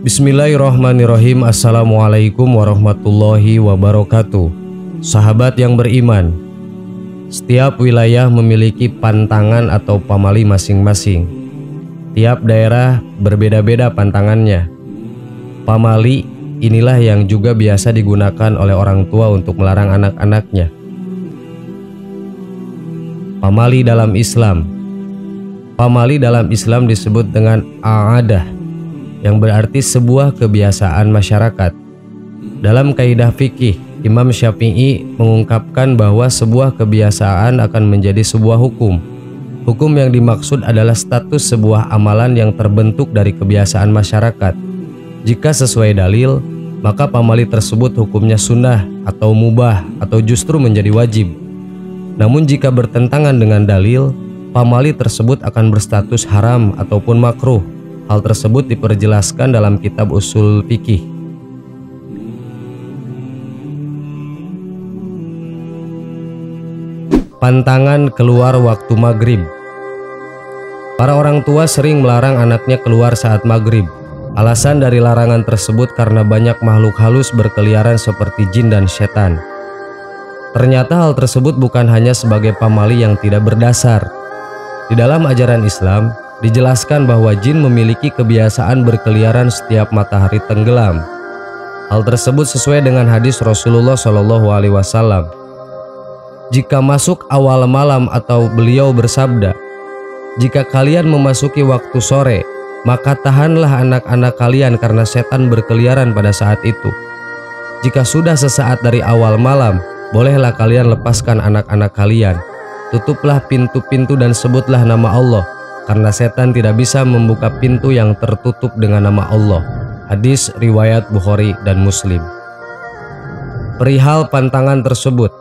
Bismillahirrahmanirrahim. Assalamualaikum warahmatullahi wabarakatuh. Sahabat yang beriman, setiap wilayah memiliki pantangan atau pamali masing-masing. Tiap daerah berbeda-beda pantangannya. Pamali inilah yang juga biasa digunakan oleh orang tua untuk melarang anak-anaknya. Pamali dalam Islam. Pamali dalam Islam disebut dengan a'adah, yang berarti sebuah kebiasaan masyarakat. Dalam kaidah fikih, Imam Syafi'i mengungkapkan bahwa sebuah kebiasaan akan menjadi sebuah hukum. Hukum yang dimaksud adalah status sebuah amalan yang terbentuk dari kebiasaan masyarakat. Jika sesuai dalil, maka pamali tersebut hukumnya sunnah atau mubah atau justru menjadi wajib. Namun jika bertentangan dengan dalil, pamali tersebut akan berstatus haram ataupun makruh. Hal tersebut diperjelaskan dalam kitab usul fikih. Pantangan keluar waktu maghrib. Para orang tua sering melarang anaknya keluar saat maghrib. Alasan dari larangan tersebut karena banyak makhluk halus berkeliaran seperti jin dan setan. Ternyata hal tersebut bukan hanya sebagai pamali yang tidak berdasar. Di dalam ajaran Islam dijelaskan bahwa jin memiliki kebiasaan berkeliaran setiap matahari tenggelam. Hal tersebut sesuai dengan hadis Rasulullah SAW. Jika masuk awal malam atau beliau bersabda, "Jika kalian memasuki waktu sore, maka tahanlah anak-anak kalian karena setan berkeliaran pada saat itu. Jika sudah sesaat dari awal malam, bolehlah kalian lepaskan anak-anak kalian. Tutuplah pintu-pintu dan sebutlah nama Allah, karena setan tidak bisa membuka pintu yang tertutup dengan nama Allah." Hadis riwayat Bukhari dan Muslim. Perihal pantangan tersebut,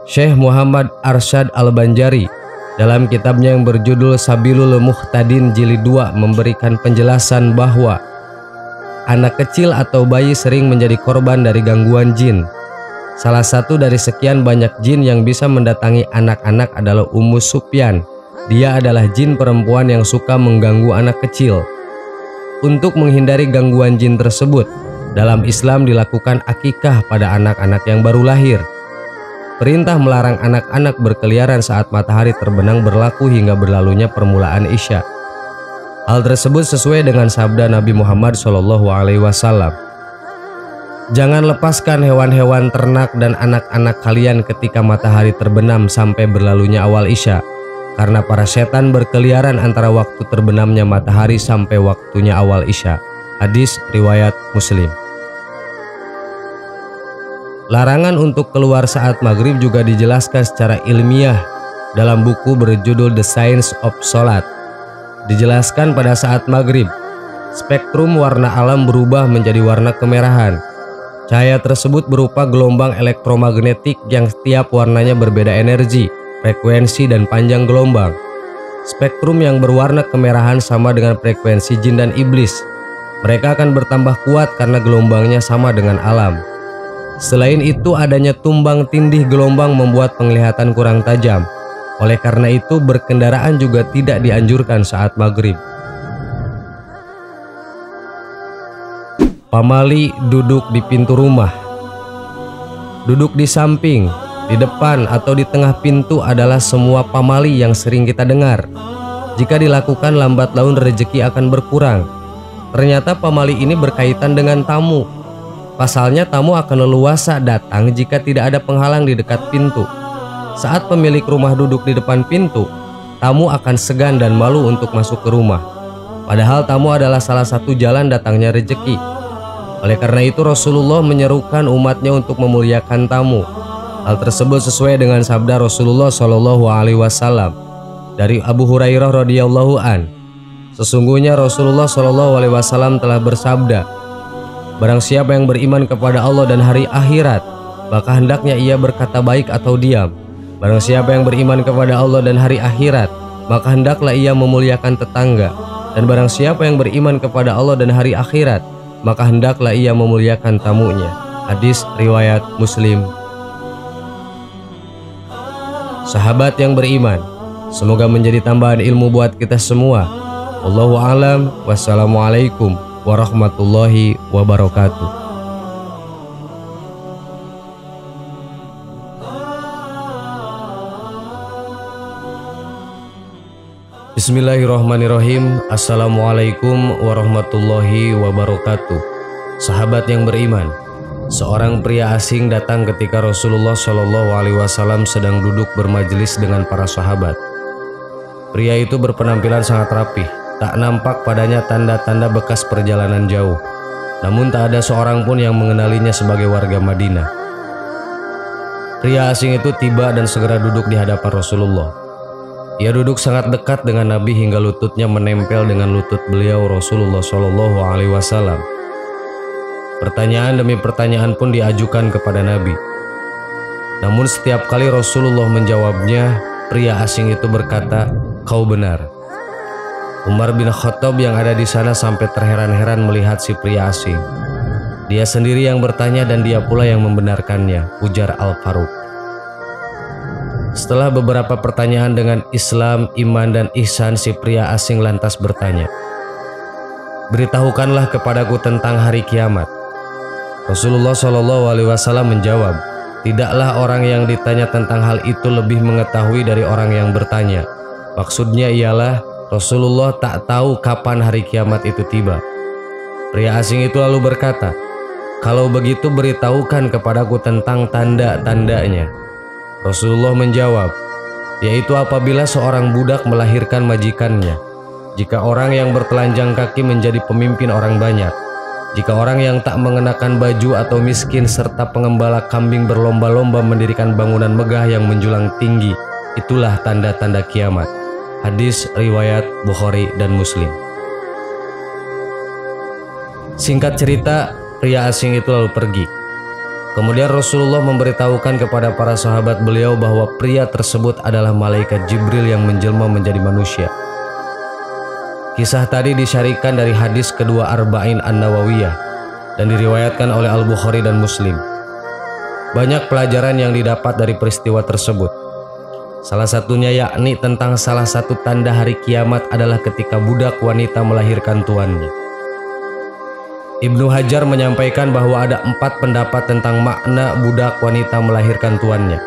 Syekh Muhammad Arsyad Al-Banjari dalam kitabnya yang berjudul Sabilul Muhtadin Jilid 2 memberikan penjelasan bahwa anak kecil atau bayi sering menjadi korban dari gangguan jin. Salah satu dari sekian banyak jin yang bisa mendatangi anak-anak adalah Ummu Sufyan. Dia adalah jin perempuan yang suka mengganggu anak kecil. Untuk menghindari gangguan jin tersebut, dalam Islam dilakukan akikah pada anak-anak yang baru lahir. Perintah melarang anak-anak berkeliaran saat matahari terbenam berlaku hingga berlalunya permulaan Isya. Hal tersebut sesuai dengan sabda Nabi Muhammad SAW. "Jangan lepaskan hewan-hewan ternak dan anak-anak kalian ketika matahari terbenam sampai berlalunya awal Isya, karena para setan berkeliaran antara waktu terbenamnya matahari sampai waktunya awal Isya." Hadis riwayat Muslim. Larangan untuk keluar saat maghrib juga dijelaskan secara ilmiah dalam buku berjudul The Science of Salat. Dijelaskan pada saat maghrib, spektrum warna alam berubah menjadi warna kemerahan. Cahaya tersebut berupa gelombang elektromagnetik yang setiap warnanya berbeda energi, frekuensi, dan panjang gelombang. Spektrum yang berwarna kemerahan sama dengan frekuensi jin dan iblis. Mereka akan bertambah kuat karena gelombangnya sama dengan alam. Selain itu, adanya tumbang tindih gelombang membuat penglihatan kurang tajam. Oleh karena itu, berkendaraan juga tidak dianjurkan saat maghrib. Pamali duduk di pintu rumah. Duduk di samping, di depan, atau di tengah pintu adalah semua pamali yang sering kita dengar. Jika dilakukan lambat laun rezeki akan berkurang. Ternyata pamali ini berkaitan dengan tamu. Pasalnya tamu akan leluasa datang jika tidak ada penghalang di dekat pintu. Saat pemilik rumah duduk di depan pintu, tamu akan segan dan malu untuk masuk ke rumah. Padahal tamu adalah salah satu jalan datangnya rezeki. Oleh karena itu Rasulullah menyerukan umatnya untuk memuliakan tamu. Hal tersebut sesuai dengan sabda Rasulullah SAW dari Abu Hurairah radhiyallahu an. Sesungguhnya Rasulullah SAW telah bersabda, "Barang siapa yang beriman kepada Allah dan hari akhirat, maka hendaknya ia berkata baik atau diam. Barang siapa yang beriman kepada Allah dan hari akhirat, maka hendaklah ia memuliakan tetangga. Dan barang siapa yang beriman kepada Allah dan hari akhirat, maka hendaklah ia memuliakan tamunya." Hadis riwayat Muslim. Sahabat yang beriman, semoga menjadi tambahan ilmu buat kita semua. Wallahu a'lam. Wassalamualaikum warahmatullahi wabarakatuh. Bismillahirrahmanirrahim. Assalamualaikum warahmatullahi wabarakatuh. Sahabat yang beriman, seorang pria asing datang ketika Rasulullah Shallallahu Alaihi Wasallam sedang duduk bermajelis dengan para sahabat. Pria itu berpenampilan sangat rapih, tak nampak padanya tanda-tanda bekas perjalanan jauh. Namun tak ada seorang pun yang mengenalinya sebagai warga Madinah. Pria asing itu tiba dan segera duduk di hadapan Rasulullah. Ia duduk sangat dekat dengan Nabi hingga lututnya menempel dengan lutut beliau Rasulullah Shallallahu Alaihi Wasallam. Pertanyaan demi pertanyaan pun diajukan kepada Nabi. Namun setiap kali Rasulullah menjawabnya, pria asing itu berkata, "Kau benar." Umar bin Khattab yang ada di sana sampai terheran-heran melihat si pria asing. Dia sendiri yang bertanya dan dia pula yang membenarkannya, ujar Al-Faruq. Setelah beberapa pertanyaan dengan Islam, iman, dan ihsan, si pria asing lantas bertanya, "Beritahukanlah kepadaku tentang hari kiamat." Rasulullah Shallallahu Alaihi Wasallam menjawab, "Tidaklah orang yang ditanya tentang hal itu lebih mengetahui dari orang yang bertanya." Maksudnya ialah Rasulullah tak tahu kapan hari kiamat itu tiba. Pria asing itu lalu berkata, "Kalau begitu beritahukan kepadaku tentang tanda-tandanya." Rasulullah menjawab, yaitu apabila seorang budak melahirkan majikannya, jika orang yang bertelanjang kaki menjadi pemimpin orang banyak, jika orang yang tak mengenakan baju atau miskin serta pengembala kambing berlomba-lomba mendirikan bangunan megah yang menjulang tinggi, itulah tanda-tanda kiamat. Hadis riwayat Bukhari dan Muslim. Singkat cerita, pria asing itu lalu pergi. Kemudian Rasulullah memberitahukan kepada para sahabat beliau bahwa pria tersebut adalah malaikat Jibril yang menjelma menjadi manusia. Kisah tadi disyarikan dari hadis kedua Arba'in An-Nawawiyah dan diriwayatkan oleh Al-Bukhari dan Muslim. Banyak pelajaran yang didapat dari peristiwa tersebut. Salah satunya yakni tentang salah satu tanda hari kiamat adalah ketika budak wanita melahirkan tuannya. Ibnu Hajar menyampaikan bahwa ada 4 pendapat tentang makna budak wanita melahirkan tuannya.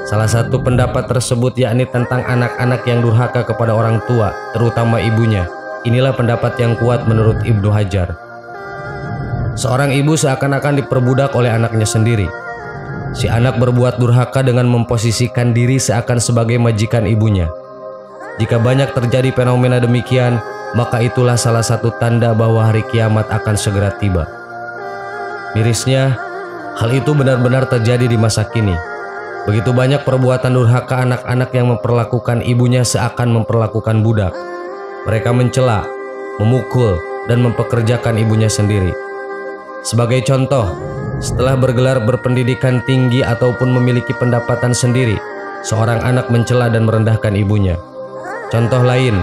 Salah satu pendapat tersebut yakni tentang anak-anak yang durhaka kepada orang tua, terutama ibunya. Inilah pendapat yang kuat menurut Ibnu Hajar. Seorang ibu seakan-akan diperbudak oleh anaknya sendiri. Si anak berbuat durhaka dengan memposisikan diri seakan sebagai majikan ibunya. Jika banyak terjadi fenomena demikian, maka itulah salah satu tanda bahwa hari kiamat akan segera tiba. Mirisnya, hal itu benar-benar terjadi di masa kini. Begitu banyak perbuatan durhaka anak-anak yang memperlakukan ibunya seakan memperlakukan budak. Mereka mencela, memukul, dan mempekerjakan ibunya sendiri. Sebagai contoh, setelah bergelar berpendidikan tinggi ataupun memiliki pendapatan sendiri, seorang anak mencela dan merendahkan ibunya. Contoh lain,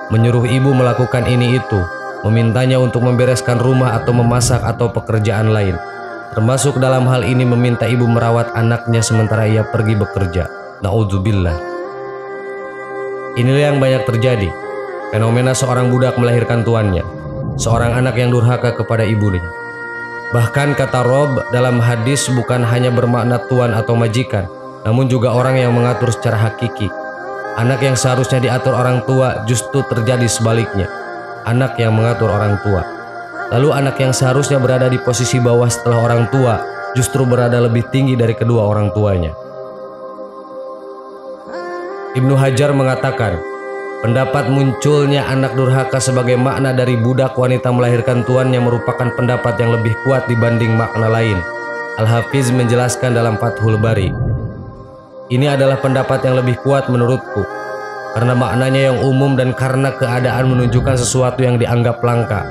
menyuruh ibu melakukan ini itu, memintanya untuk membereskan rumah atau memasak atau pekerjaan lain. Termasuk dalam hal ini meminta ibu merawat anaknya sementara ia pergi bekerja. Na'udzubillah. Inilah yang banyak terjadi. Fenomena seorang budak melahirkan tuannya, seorang anak yang durhaka kepada ibunya. Bahkan kata Rob dalam hadis bukan hanya bermakna tuan atau majikan, namun juga orang yang mengatur secara hakiki. Anak yang seharusnya diatur orang tua justru terjadi sebaliknya. Anak yang mengatur orang tua. Lalu anak yang seharusnya berada di posisi bawah setelah orang tua justru berada lebih tinggi dari kedua orang tuanya. Ibnu Hajar mengatakan, pendapat munculnya anak durhaka sebagai makna dari budak wanita melahirkan tuannya merupakan pendapat yang lebih kuat dibanding makna lain. Al-Hafiz menjelaskan dalam Fathul Bari, ini adalah pendapat yang lebih kuat menurutku, karena maknanya yang umum dan karena keadaan menunjukkan sesuatu yang dianggap langka.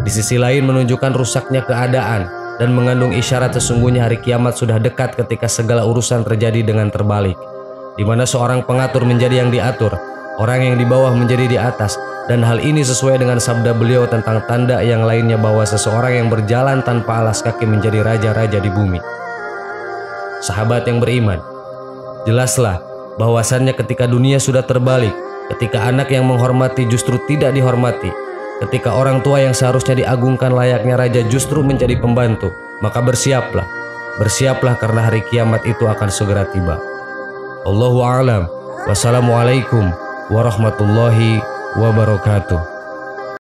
Di sisi lain menunjukkan rusaknya keadaan dan mengandung isyarat sesungguhnya hari kiamat sudah dekat ketika segala urusan terjadi dengan terbalik, di mana seorang pengatur menjadi yang diatur, orang yang di bawah menjadi di atas, dan hal ini sesuai dengan sabda beliau tentang tanda yang lainnya bahwa seseorang yang berjalan tanpa alas kaki menjadi raja-raja di bumi. Sahabat yang beriman, jelaslah bahwasannya ketika dunia sudah terbalik, ketika anak yang menghormati justru tidak dihormati, Ketika orang tua yang seharusnya diagungkan layaknya raja justru menjadi pembantu, maka bersiaplah. Bersiaplah karena hari kiamat itu akan segera tiba. Allahu a'lam. Wassalamualaikum warahmatullahi wabarakatuh.